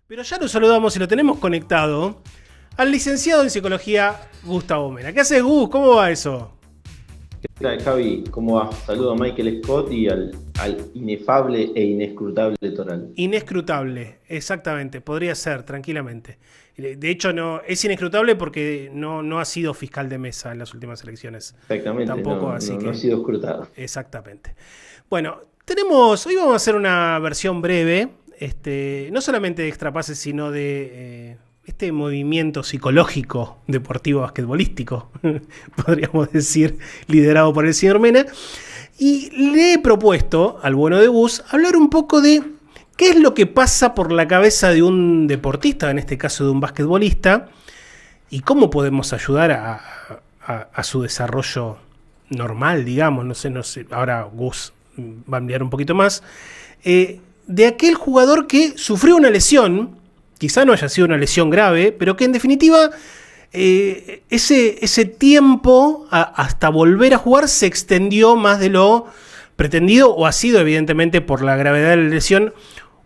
Pero ya lo saludamos y lo tenemos conectado al licenciado en psicología Gustavo Mena. ¿Qué haces, Gus? ¿Cómo va eso? ¿Qué tal, Javi? ¿Cómo va? Saludo a Michael Scott y al inefable e inescrutable Toral. Inescrutable, exactamente, podría ser, tranquilamente. De hecho, no es inescrutable porque no ha sido fiscal de mesa en las últimas elecciones. Exactamente, Tampoco, así que no ha sido escrutado. Exactamente. Bueno, hoy vamos a hacer una versión breve, no solamente de extrapases, sino de este movimiento psicológico deportivo basquetbolístico, podríamos decir, liderado por el señor Mena. Y le he propuesto al bueno de Gus hablar un poco de qué es lo que pasa por la cabeza de un deportista, en este caso de un basquetbolista, y cómo podemos ayudar a su desarrollo normal, digamos. No sé, ahora Gus va a enviar un poquito más, de aquel jugador que sufrió una lesión, quizá no haya sido una lesión grave, pero que en definitiva ese tiempo hasta volver a jugar se extendió más de lo pretendido, o ha sido evidentemente por la gravedad de la lesión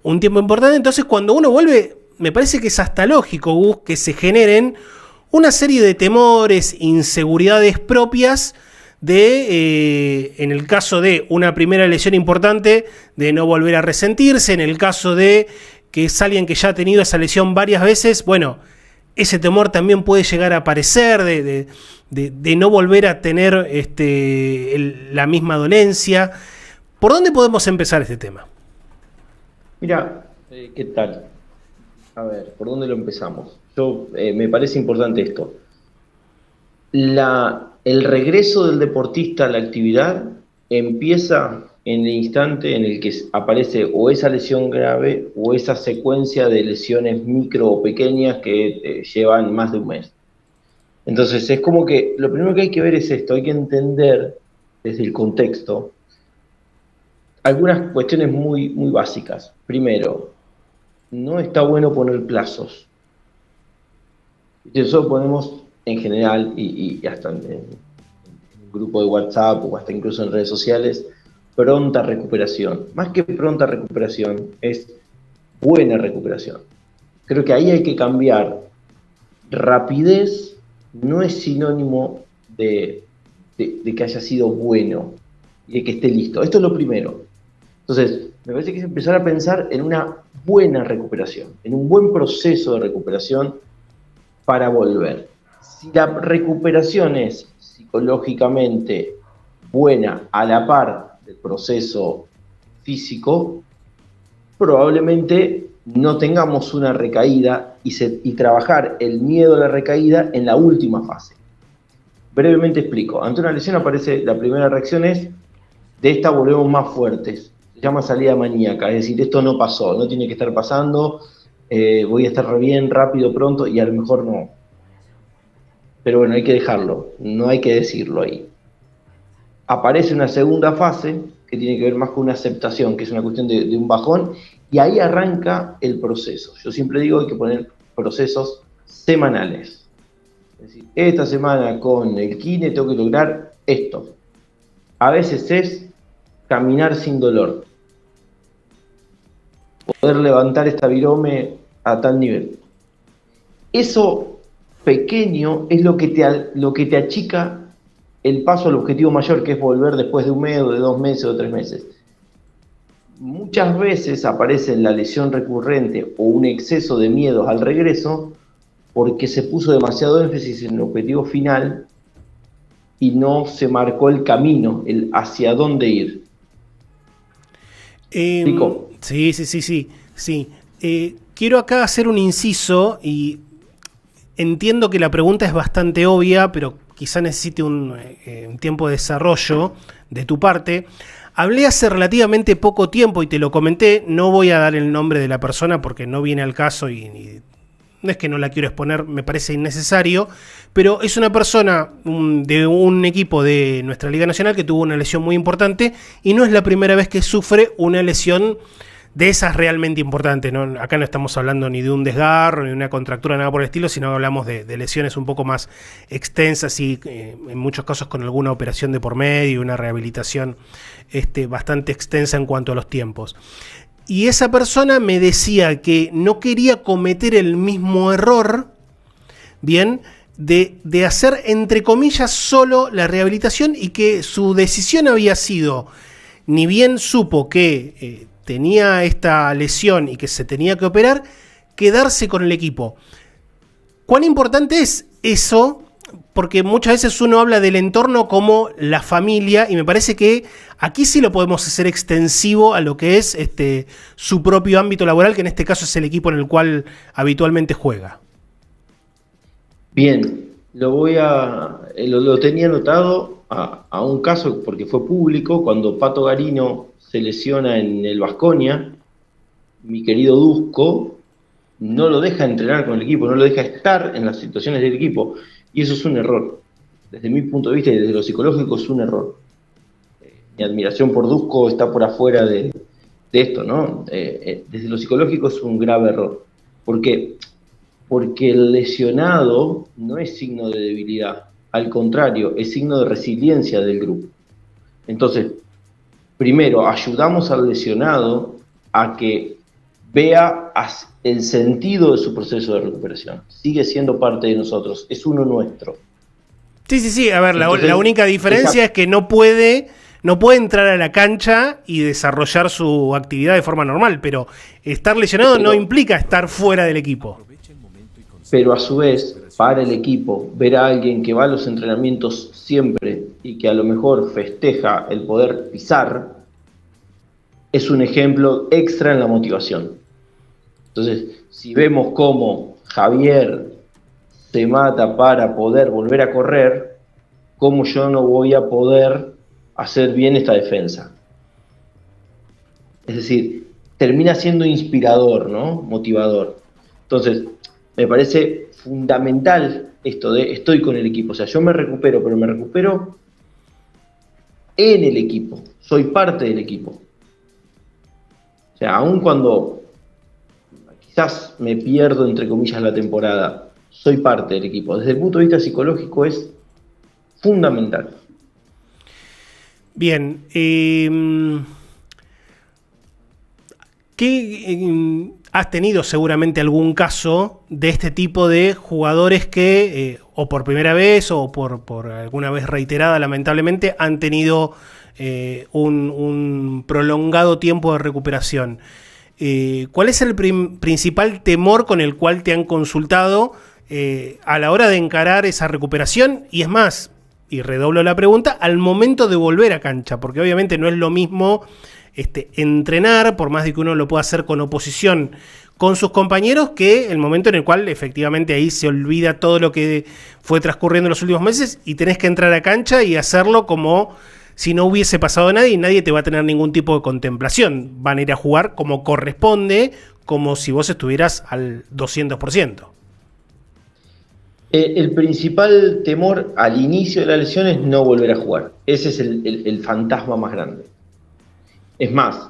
un tiempo importante. Entonces cuando uno vuelve, me parece que es hasta lógico, Gus, que se generen una serie de temores, inseguridades propias de, en el caso de una primera lesión importante, de no volver a resentirse. En el caso de que es alguien que ya ha tenido esa lesión varias veces, bueno, ese temor también puede llegar a aparecer de no volver a tener la misma dolencia. ¿Por dónde podemos empezar este tema? Mira, ¿qué tal? A ver, ¿por dónde lo empezamos? Me parece importante esto. El regreso del deportista a la actividad empieza en el instante en el que aparece o esa lesión grave o esa secuencia de lesiones micro o pequeñas que llevan más de un mes. Entonces es como que lo primero que hay que ver es esto, hay que entender desde el contexto algunas cuestiones muy, muy básicas. Primero, no está bueno poner plazos. Eso ponemos en general y hasta en un grupo de WhatsApp o hasta incluso en redes sociales, pronta recuperación. Más que pronta recuperación, es buena recuperación. Creo que ahí hay que cambiar. Rapidez no es sinónimo de que haya sido bueno y de que esté listo. Esto es lo primero. Entonces, me parece que es empezar a pensar en una buena recuperación, en un buen proceso de recuperación para volver. Si la recuperación es psicológicamente buena a la par del proceso físico, probablemente no tengamos una recaída y trabajar el miedo a la recaída en la última fase. Brevemente explico. Ante una lesión aparece, la primera reacción es, de esta volvemos más fuertes. Se llama salida maníaca, es decir, esto no pasó, no tiene que estar pasando, voy a estar re bien, rápido, pronto, y a lo mejor no. Pero bueno, hay que dejarlo, no hay que decirlo ahí. Aparece una segunda fase, que tiene que ver más con una aceptación, que es una cuestión de un bajón, y ahí arranca el proceso. Yo siempre digo que hay que poner procesos semanales. Es decir, esta semana con el kine tengo que lograr esto. A veces es caminar sin dolor. Poder levantar esta virome a tal nivel. Eso pequeño es lo que te achica el paso al objetivo mayor, que es volver después de un mes, o de 2 meses, o 3 meses. Muchas veces aparece la lesión recurrente o un exceso de miedos al regreso porque se puso demasiado énfasis en el objetivo final y no se marcó el camino, el hacia dónde ir. ¿Explico? Sí. Quiero acá hacer un inciso y entiendo que la pregunta es bastante obvia, pero quizá necesite un tiempo de desarrollo de tu parte. Hablé hace relativamente poco tiempo y te lo comenté, no voy a dar el nombre de la persona porque no viene al caso y no es que no la quiero exponer, me parece innecesario, pero es una persona de un equipo de nuestra Liga Nacional que tuvo una lesión muy importante y no es la primera vez que sufre una lesión de esas realmente importantes, ¿no? Acá no estamos hablando ni de un desgarro, ni de una contractura, nada por el estilo, sino hablamos de lesiones un poco más extensas y en muchos casos con alguna operación de por medio y una rehabilitación bastante extensa en cuanto a los tiempos. y esa persona me decía que no quería cometer el mismo error, bien, de hacer, entre comillas, solo la rehabilitación, y que su decisión había sido, ni bien supo que tenía esta lesión y que se tenía que operar, quedarse con el equipo. ¿Cuán importante es eso? Porque muchas veces uno habla del entorno como la familia, y me parece que aquí sí lo podemos hacer extensivo a lo que es su propio ámbito laboral, que en este caso es el equipo en el cual habitualmente juega. Bien, lo tenía anotado a un caso porque fue público, cuando Pato Garino se lesiona en el Baskonia, mi querido Dusko no lo deja entrenar con el equipo, no lo deja estar en las situaciones del equipo, y eso es un error. Desde mi punto de vista y desde lo psicológico es un error. Mi admiración por Dusko está por afuera de esto, ¿no? Desde lo psicológico es un grave error. ¿Por qué? Porque el lesionado no es signo de debilidad, al contrario, es signo de resiliencia del grupo. Entonces, primero, ayudamos al lesionado a que vea el sentido de su proceso de recuperación. Sigue siendo parte de nosotros, es uno nuestro. Sí, a ver, entonces, la única diferencia es que no puede entrar a la cancha y desarrollar su actividad de forma normal, pero estar lesionado no implica estar fuera del equipo. Pero a su vez, para el equipo, ver a alguien que va a los entrenamientos siempre y que a lo mejor festeja el poder pisar, es un ejemplo extra en la motivación. Entonces, si vemos cómo Javier se mata para poder volver a correr, ¿cómo yo no voy a poder hacer bien esta defensa? Es decir, termina siendo inspirador, ¿no? Motivador. Entonces, me parece fundamental esto de estoy con el equipo. O sea, yo me recupero, pero me recupero en el equipo. Soy parte del equipo. O sea, aun cuando quizás me pierdo, entre comillas, la temporada, soy parte del equipo. Desde el punto de vista psicológico es fundamental. Bien. ¿Has tenido seguramente algún caso de este tipo de jugadores que, o por primera vez o por alguna vez reiterada, lamentablemente, han tenido un prolongado tiempo de recuperación? ¿Cuál es el principal temor con el cual te han consultado a la hora de encarar esa recuperación? Y es más, y redoblo la pregunta, al momento de volver a cancha, porque obviamente no es lo mismo entrenar, por más de que uno lo pueda hacer con oposición con sus compañeros, que el momento en el cual efectivamente ahí se olvida todo lo que fue transcurriendo en los últimos meses y tenés que entrar a cancha y hacerlo como si no hubiese pasado nada y nadie te va a tener ningún tipo de contemplación. Van a ir a jugar como corresponde, como si vos estuvieras al 200%. El principal temor al inicio de la lesión es no volver a jugar. Ese es el fantasma más grande. Es más,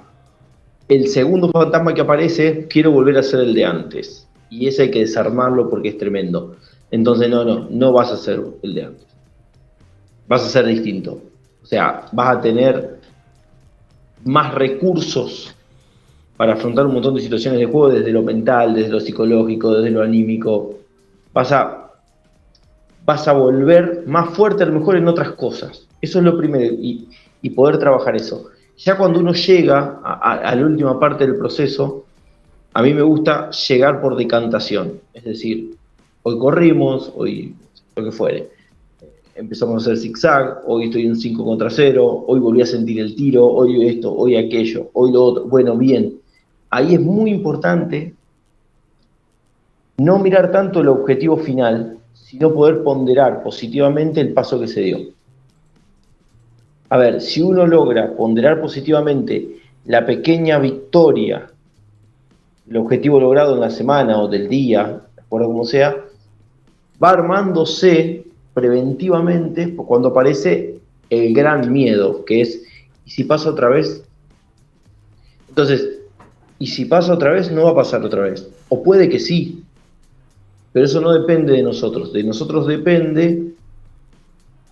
el segundo fantasma que aparece, quiero volver a ser el de antes. Y ese hay que desarmarlo porque es tremendo. Entonces no vas a ser el de antes. Vas a ser distinto. O sea, vas a tener más recursos para afrontar un montón de situaciones de juego desde lo mental, desde lo psicológico, desde lo anímico. Vas a volver más fuerte a lo mejor en otras cosas. Eso es lo primero, y poder trabajar eso. Ya cuando uno llega a la última parte del proceso, a mí me gusta llegar por decantación. Es decir, hoy corrimos, hoy lo que fuere. Empezamos a hacer zigzag, hoy estoy en 5 contra 0, hoy volví a sentir el tiro, hoy esto, hoy aquello, hoy lo otro. Bueno, bien. Ahí es muy importante no mirar tanto el objetivo final, sino poder ponderar positivamente el paso que se dio. A ver, si uno logra ponderar positivamente la pequeña victoria, el objetivo logrado en la semana o del día, de acuerdo como sea, va armándose preventivamente cuando aparece el gran miedo, que es, ¿y si pasa otra vez? Entonces, ¿y si pasa otra vez? No va a pasar otra vez. O puede que sí, pero eso no depende de nosotros. De nosotros depende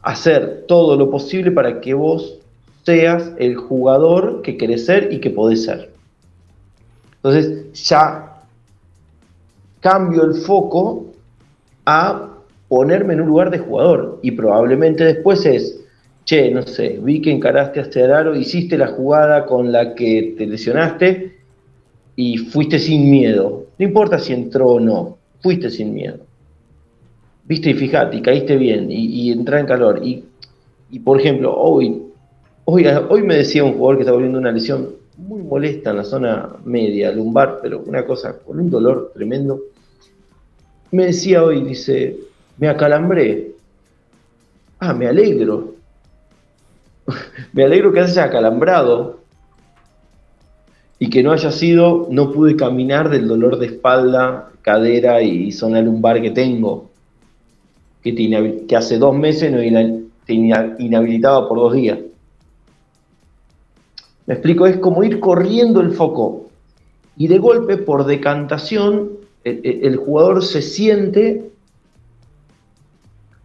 hacer todo lo posible para que vos seas el jugador que querés ser y que podés ser. Entonces ya cambio el foco a ponerme en un lugar de jugador, y probablemente después es, che, no sé, vi que encaraste a este aro, hiciste la jugada con la que te lesionaste y fuiste sin miedo. No importa si entró o no, fuiste sin miedo. Viste y fijate, y caíste bien, y entra en calor. Y por ejemplo, hoy me decía un jugador que está volviendo una lesión muy molesta en la zona media, lumbar, pero una cosa con un dolor tremendo. Me decía hoy, dice, me acalambré. Ah, me alegro. Me alegro que hayas acalambrado y que no haya sido, no pude caminar del dolor de espalda, cadera y zona lumbar que tengo, que hace 2 meses te inhabilitaba por 2 días. Me explico, es como ir corriendo el foco y de golpe, por decantación, el jugador se siente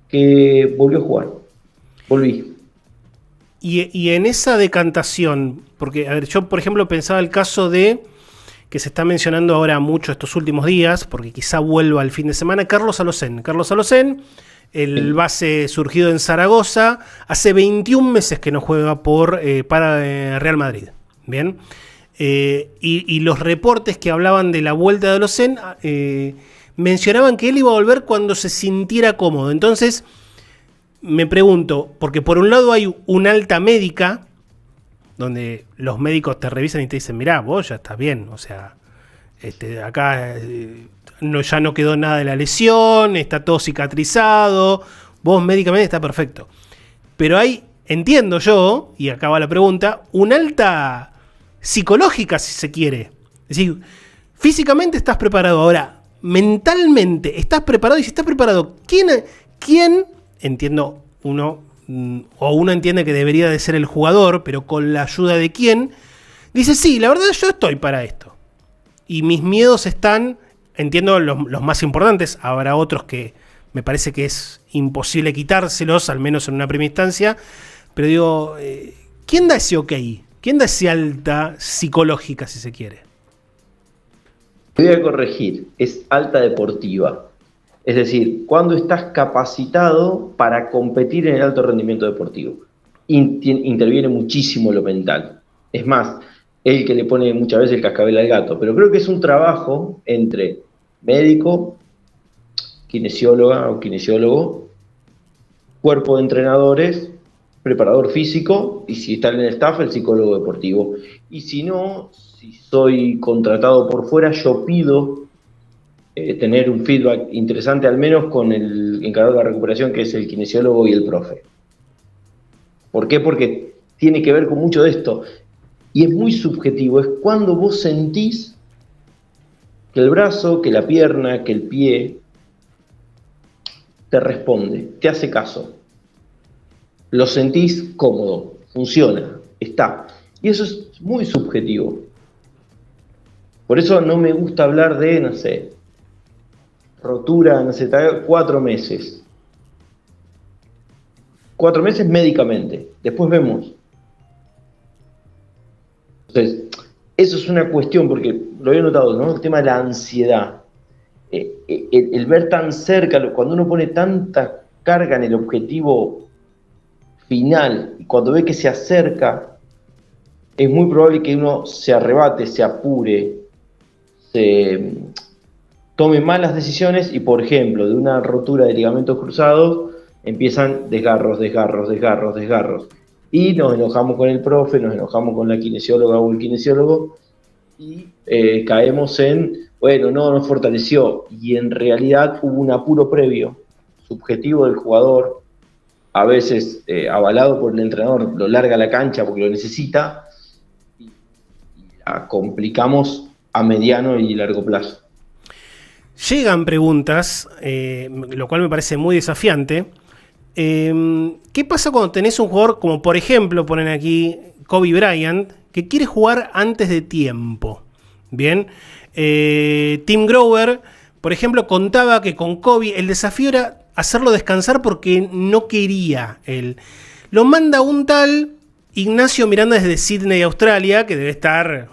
que volvió a jugar. Volví. Y en esa decantación, porque a ver, yo por ejemplo pensaba el caso de, que se está mencionando ahora mucho estos últimos días, porque quizá vuelva el fin de semana, Carlos Alocén, el base surgido en Zaragoza, hace 21 meses que no juega para Real Madrid. Bien. Y los reportes que hablaban de la vuelta de Alocén mencionaban que él iba a volver cuando se sintiera cómodo. Entonces me pregunto, porque por un lado hay un alta médica, donde los médicos te revisan y te dicen, mirá, vos ya estás bien, o sea, acá ya no quedó nada de la lesión, está todo cicatrizado, vos médicamente está perfecto. Pero hay, entiendo yo, y acá va la pregunta, un alta psicológica, si se quiere. Es decir, físicamente estás preparado, ahora mentalmente estás preparado, y si estás preparado, ¿quién entiendo uno entiende que debería de ser el jugador, pero con la ayuda de quién, dice, sí, la verdad yo estoy para esto. Y mis miedos están, entiendo los más importantes, habrá otros que me parece que es imposible quitárselos, al menos en una primera instancia, pero digo, ¿quién da ese ok? ¿Quién da ese alta psicológica, si se quiere? Voy a corregir, es alta deportiva. Es decir, cuando estás capacitado para competir en el alto rendimiento deportivo. Interviene muchísimo lo mental. Es más, el que le pone muchas veces el cascabel al gato. Pero creo que es un trabajo entre médico, kinesióloga o kinesiólogo, cuerpo de entrenadores, preparador físico, y si está en el staff, el psicólogo deportivo. Y si no, si soy contratado por fuera, yo pido tener un feedback interesante, al menos con el encargado de la recuperación, que es el kinesiólogo y el profe. ¿Por qué? Porque tiene que ver con mucho de esto. Y es muy subjetivo, es cuando vos sentís que el brazo, que la pierna, que el pie te responde, te hace caso. Lo sentís cómodo, funciona, está. Y eso es muy subjetivo. Por eso no me gusta hablar de, no sé, rotura, no sé, 4 meses. 4 meses médicamente. Después vemos. Entonces, eso es una cuestión, porque lo había notado, ¿no? El tema de la ansiedad. El ver tan cerca, cuando uno pone tanta carga en el objetivo final, y cuando ve que se acerca, es muy probable que uno se arrebate, se apure, tome malas decisiones y, por ejemplo, de una rotura de ligamentos cruzados, empiezan desgarros. Y nos enojamos con el profe, nos enojamos con la kinesióloga o el kinesiólogo y caemos en, bueno, no nos fortaleció. Y en realidad hubo un apuro previo, subjetivo del jugador, a veces avalado por el entrenador, lo larga a la cancha porque lo necesita y la complicamos a mediano y largo plazo. Llegan preguntas, lo cual me parece muy desafiante. ¿Qué pasa cuando tenés un jugador como, por ejemplo, ponen aquí Kobe Bryant, que quiere jugar antes de tiempo? Bien, Tim Grover, por ejemplo, contaba que con Kobe el desafío era hacerlo descansar porque no quería él. Lo manda un tal Ignacio Miranda desde Sydney, Australia, que debe estar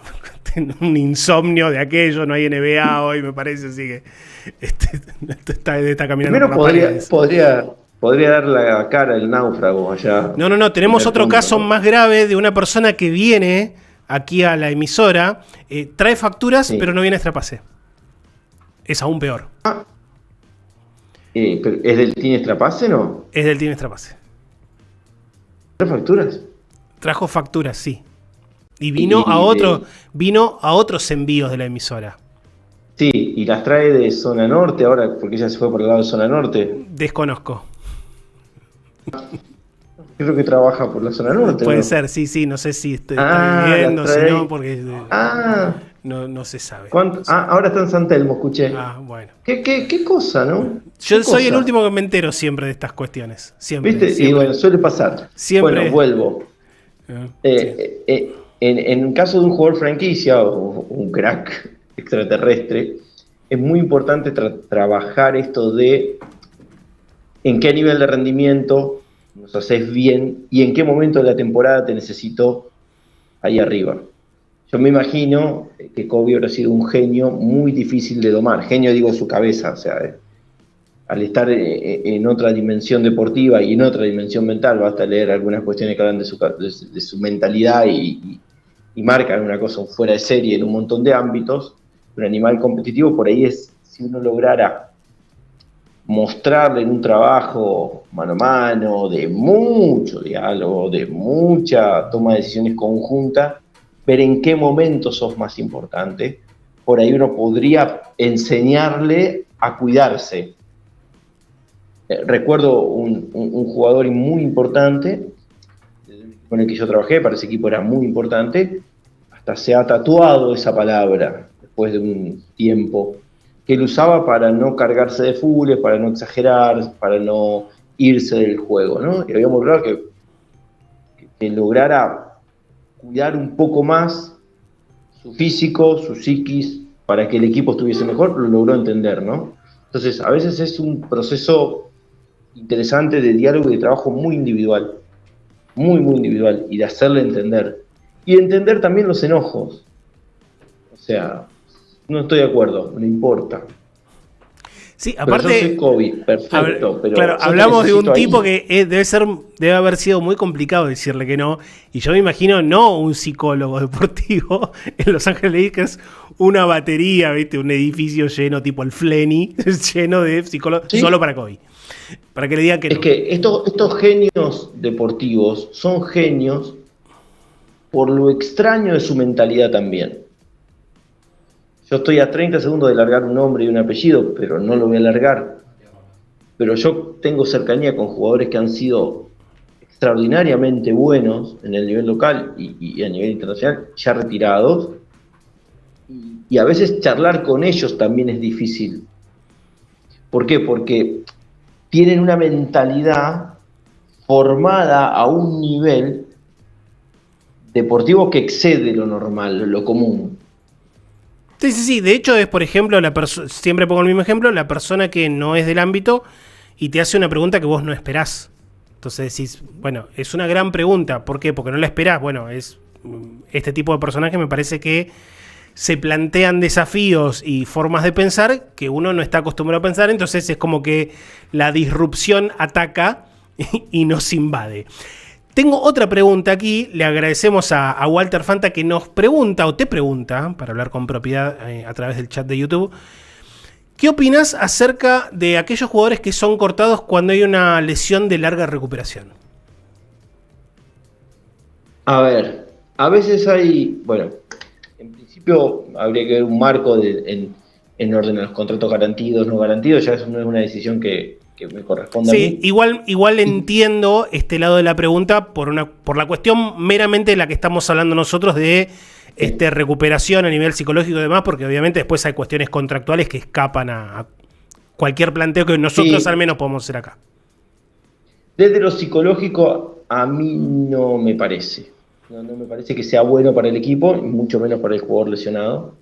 un insomnio de aquello, no hay NBA hoy, me parece, así que está caminando Primero por las paredes. podría dar la cara el náufrago allá. No, tenemos otro caso más grave de una persona que viene aquí a la emisora, trae facturas, Sí. pero no viene a Strapase. Es aún peor. Pero ¿es del Team Strapase, no? Es del Team Strapase. ¿Tres facturas? Trajo facturas, sí. Y vino a otros envíos de la emisora. Sí, y las trae de zona norte ahora, porque ella se fue por el lado de zona norte. Desconozco. Creo que trabaja por la zona norte. Puede ¿no? ser, sí, no sé si está viviendo, las si trae. no, porque Ah, no se sabe. ahora está en San Telmo, escuché. Bueno. ¿Qué cosa, no? Yo ¿Qué soy cosa? el último que me entero siempre de estas cuestiones. Siempre. ¿Viste? Siempre. Y bueno, suele pasar. Siempre. Bueno, vuelvo. Sí. En caso de un jugador franquicia o un crack extraterrestre, es muy importante trabajar esto de en qué nivel de rendimiento nos haces bien y en qué momento de la temporada te necesito ahí arriba. Yo me imagino que Kobe habrá sido un genio muy difícil de domar. Genio digo su cabeza, o sea, al estar en otra dimensión deportiva y en otra dimensión mental, basta leer algunas cuestiones que hablan de su mentalidad y marcan una cosa fuera de serie en un montón de ámbitos. Un animal competitivo por ahí es, si uno lograra mostrarle en un trabajo mano a mano, de mucho diálogo, de mucha toma de decisiones conjunta, ver en qué momento sos más importante, por ahí uno podría enseñarle a cuidarse. Recuerdo un jugador muy importante con el que yo trabajé, para ese equipo era muy importante, hasta se ha tatuado esa palabra después de un tiempo, que él usaba para no cargarse de fules, para no exagerar, para no irse del juego, ¿no? Y habíamos logrado que lograra cuidar un poco más su físico, su psiquis, para que el equipo estuviese mejor, lo logró entender, ¿no? Entonces, a veces es un proceso interesante de diálogo y de trabajo muy individual, muy individual, y de hacerle entender. Y entender también los enojos. O sea, no estoy de acuerdo, no importa. Sí, aparte. Pero yo soy Kobe, perfecto. Pero claro, hablamos de un tipo que debe haber sido muy complicado decirle que no. Y yo me imagino no un psicólogo deportivo en Los Ángeles Lakers, una batería, ¿viste? Un edificio lleno tipo el Flenny, lleno de psicólogos, ¿sí? Solo para Kobe. Para que le digan que no. Es que estos genios deportivos son genios por lo extraño de su mentalidad también. Yo estoy a 30 segundos de largar un nombre y un apellido, pero no lo voy a largar. Pero yo tengo cercanía con jugadores que han sido extraordinariamente buenos en el nivel local y a nivel internacional, ya retirados. Y a veces charlar con ellos también es difícil. ¿Por qué? Porque tienen una mentalidad formada a un nivel deportivo que excede lo normal, lo común. Sí. De hecho, es, por ejemplo, siempre pongo el mismo ejemplo, la persona que no es del ámbito y te hace una pregunta que vos no esperás. Entonces decís, bueno, es una gran pregunta. ¿Por qué? Porque no la esperás. Bueno, es este tipo de personajes me parece que se plantean desafíos y formas de pensar que uno no está acostumbrado a pensar. Entonces es como que la disrupción ataca y nos invade. Tengo otra pregunta aquí, le agradecemos a Walter Fanta que nos pregunta, o te pregunta, para hablar con propiedad a través del chat de YouTube, ¿qué opinas acerca de aquellos jugadores que son cortados cuando hay una lesión de larga recuperación? A ver, a veces hay, bueno, en principio habría que ver un marco en orden a los contratos garantidos, no garantidos, ya eso no es una decisión que me corresponde a mí. Igual entiendo este lado de la pregunta por la cuestión meramente de la que estamos hablando nosotros de recuperación a nivel psicológico y demás, porque obviamente después hay cuestiones contractuales que escapan a cualquier planteo que nosotros al menos podemos hacer acá. Desde lo psicológico a mí no me parece. No me parece que sea bueno para el equipo, y mucho menos para el jugador lesionado.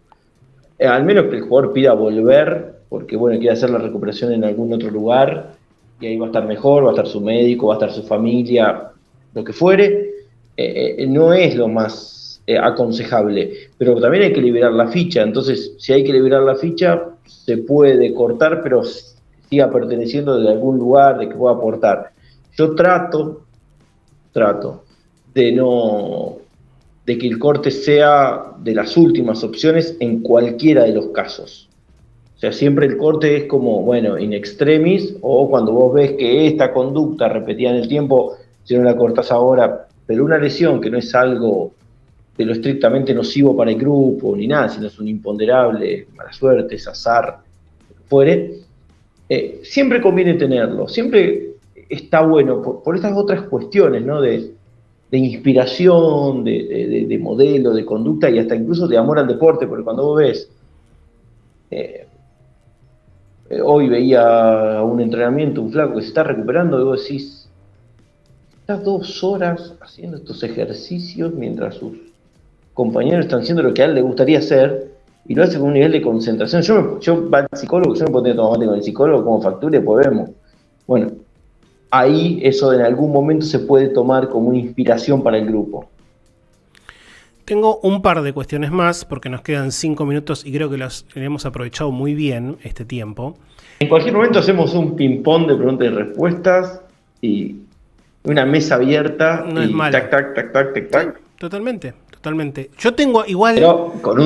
Al menos que el jugador pida volver, porque bueno, quiere hacer la recuperación en algún otro lugar, y ahí va a estar mejor, va a estar su médico, va a estar su familia, lo que fuere. No es lo más aconsejable, pero también hay que liberar la ficha. Entonces, si hay que liberar la ficha, se puede cortar, pero siga perteneciendo de algún lugar, de que pueda aportar. Yo trato de que el corte sea de las últimas opciones en cualquiera de los casos. O sea, siempre el corte es como, bueno, in extremis, o cuando vos ves que esta conducta repetida en el tiempo, si no la cortás ahora, pero una lesión que no es algo de lo estrictamente nocivo para el grupo, ni nada, sino es un imponderable, mala suerte, es azar, lo que fuere, siempre conviene tenerlo, siempre está bueno, por estas otras cuestiones, ¿no? De inspiración, de modelo, de conducta y hasta incluso de amor al deporte, porque cuando vos ves, hoy veía un entrenamiento, un flaco que se está recuperando, y vos decís, está 2 horas haciendo estos ejercicios mientras sus compañeros están haciendo lo que a él le gustaría hacer, y lo hace con un nivel de concentración. Yo va al psicólogo, yo me pondría a tomar mate con el psicólogo como factura y después vemos. Bueno, ahí eso en algún momento se puede tomar como una inspiración para el grupo. Tengo un par de cuestiones más, porque nos quedan 5 minutos y creo que los hemos aprovechado muy bien este tiempo. En cualquier momento hacemos un ping-pong de preguntas y respuestas y una mesa abierta no y es malo. Tac, tac, tac, tac, tac, tac. Sí, totalmente. Yo tengo igual... Pero con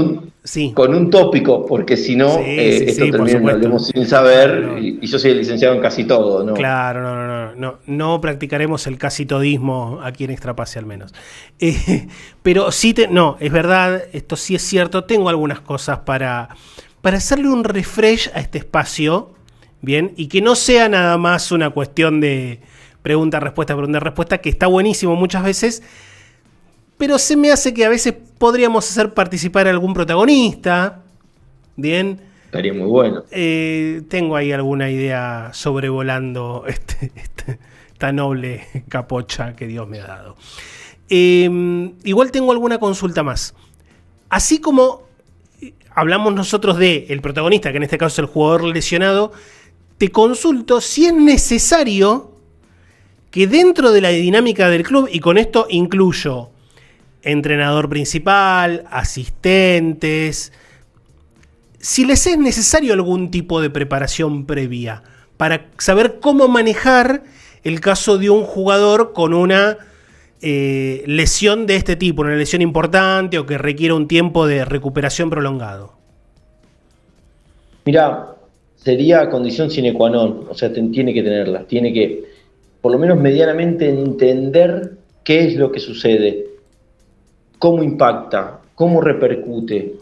un tópico, porque si no, esto termina en Hablemos sin saber, no. Y yo soy el licenciado en casi todo, ¿no? Claro, no practicaremos el casi todismo aquí en Extrapase al menos. Pero sí, no, es verdad, esto sí es cierto, tengo algunas cosas para hacerle un refresh a este espacio, ¿bien? Y que no sea nada más una cuestión de pregunta-respuesta, que está buenísimo muchas veces, pero se me hace que a veces podríamos hacer participar a algún protagonista, ¿bien? Estaría muy bueno. Tengo ahí alguna idea sobrevolando esta noble capocha que Dios me ha dado. Igual tengo alguna consulta más. Así como hablamos nosotros de el protagonista, que en este caso es el jugador lesionado, te consulto si es necesario que dentro de la dinámica del club, y con esto incluyo entrenador principal, asistentes, si les es necesario algún tipo de preparación previa para saber cómo manejar el caso de un jugador con una lesión de este tipo, una lesión importante o que requiera un tiempo de recuperación prolongado. Mirá, sería condición sine qua non, o sea, tiene que tenerla, tiene que por lo menos medianamente entender qué es lo que sucede, cómo impacta, cómo repercute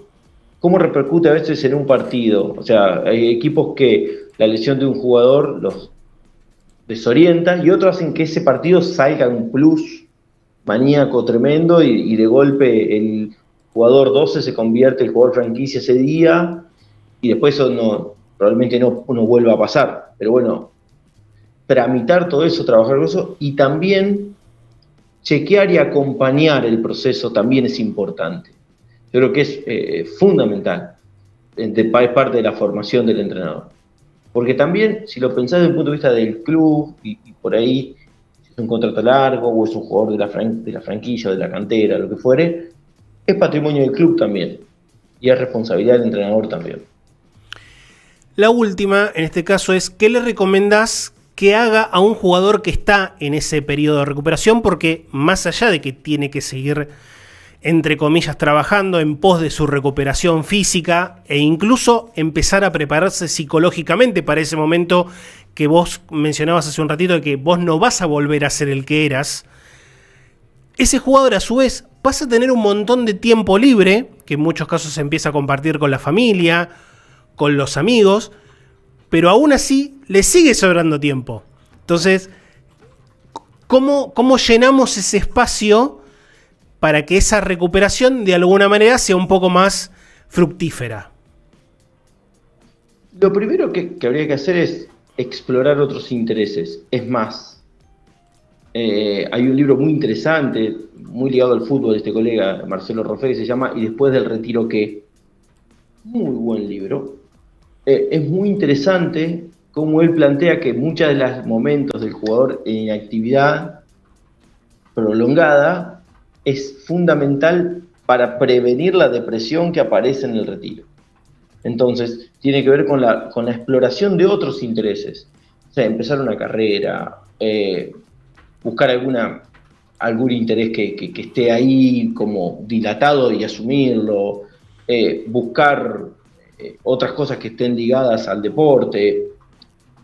a veces en un partido. O sea, hay equipos que la lesión de un jugador los desorienta y otros hacen que ese partido salga un plus maníaco tremendo y de golpe el jugador 12 se convierte en el jugador franquicia ese día y después eso probablemente no vuelva a pasar. Pero bueno, tramitar todo eso, trabajar con eso y también chequear y acompañar el proceso también es importante. Yo creo que es fundamental, es parte de la formación del entrenador. Porque también, si lo pensás desde el punto de vista del club, y por ahí, si es un contrato largo, o es un jugador de la franquicia, o de la cantera, lo que fuere, es patrimonio del club también, y es responsabilidad del entrenador también. La última, en este caso, es ¿qué le recomendás que haga a un jugador que está en ese periodo de recuperación? Porque más allá de que tiene que seguir, entre comillas, trabajando en pos de su recuperación física e incluso empezar a prepararse psicológicamente para ese momento que vos mencionabas hace un ratito, de que vos no vas a volver a ser el que eras, ese jugador a su vez pasa a tener un montón de tiempo libre, que en muchos casos se empieza a compartir con la familia, con los amigos, pero aún así le sigue sobrando tiempo. Entonces, ¿cómo llenamos ese espacio para que esa recuperación de alguna manera sea un poco más fructífera? Lo primero que habría que hacer es explorar otros intereses. Es más, hay un libro muy interesante, muy ligado al fútbol de este colega, Marcelo Roffé, que se llama ¿Y después del retiro qué? Muy buen libro. Es muy interesante cómo él plantea que muchos de los momentos del jugador en actividad prolongada es fundamental para prevenir la depresión que aparece en el retiro. Entonces, tiene que ver con la exploración de otros intereses. O sea, empezar una carrera, buscar algún interés que esté ahí como dilatado y asumirlo, buscar otras cosas que estén ligadas al deporte,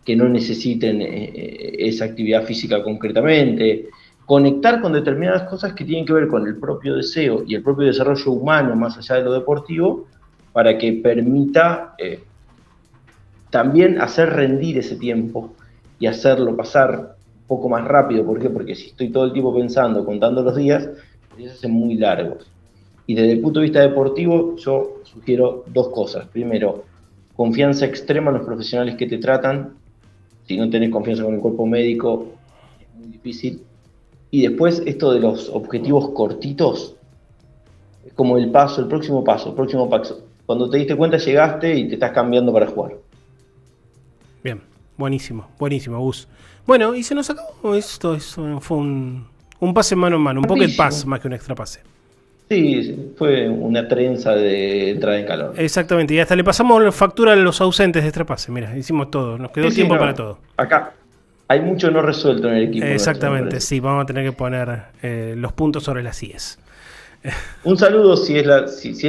que no necesiten esa actividad física concretamente, conectar con determinadas cosas que tienen que ver con el propio deseo y el propio desarrollo humano más allá de lo deportivo, para que permita también hacer rendir ese tiempo y hacerlo pasar un poco más rápido. ¿Por qué? Porque si estoy todo el tiempo pensando, contando los días se hacen muy largos. Y desde el punto de vista deportivo, yo sugiero dos cosas. Primero, confianza extrema en los profesionales que te tratan. Si no tenés confianza con el cuerpo médico, es muy difícil. Y después, esto de los objetivos cortitos, es como el próximo paso. Cuando te diste cuenta, llegaste y te estás cambiando para jugar. Bien, buenísimo, Gus. Bueno, y se nos acabó. Esto fue un pase mano en mano, un pocket pass más que un extra pase. Sí, fue una trenza de entrada en calor. Exactamente, y hasta le pasamos factura a los ausentes de extra pase. Mira, hicimos todo, nos quedó tiempo para todo. Acá hay mucho no resuelto en el equipo. Exactamente, sí, vamos a tener que poner los puntos sobre las IES. Un saludo, si es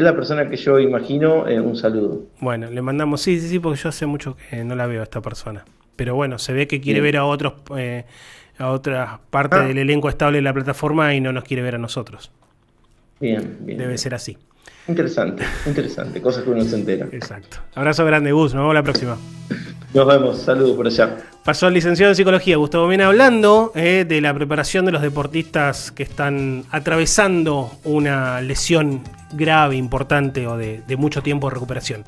la persona que yo imagino, un saludo. Bueno, le mandamos, sí, porque yo hace mucho que no la veo a esta persona. Pero bueno, se ve que quiere ver a otros, a otras partes del elenco estable de la plataforma y no nos quiere ver a nosotros. Bien. Debe ser así. Interesante, cosas que uno se entera. Exacto. Abrazo grande, Gus, nos vemos la próxima. Nos vemos, saludos por allá. Pasó al licenciado en Psicología, Gustavo Mena, hablando de la preparación de los deportistas que están atravesando una lesión grave, importante o de mucho tiempo de recuperación.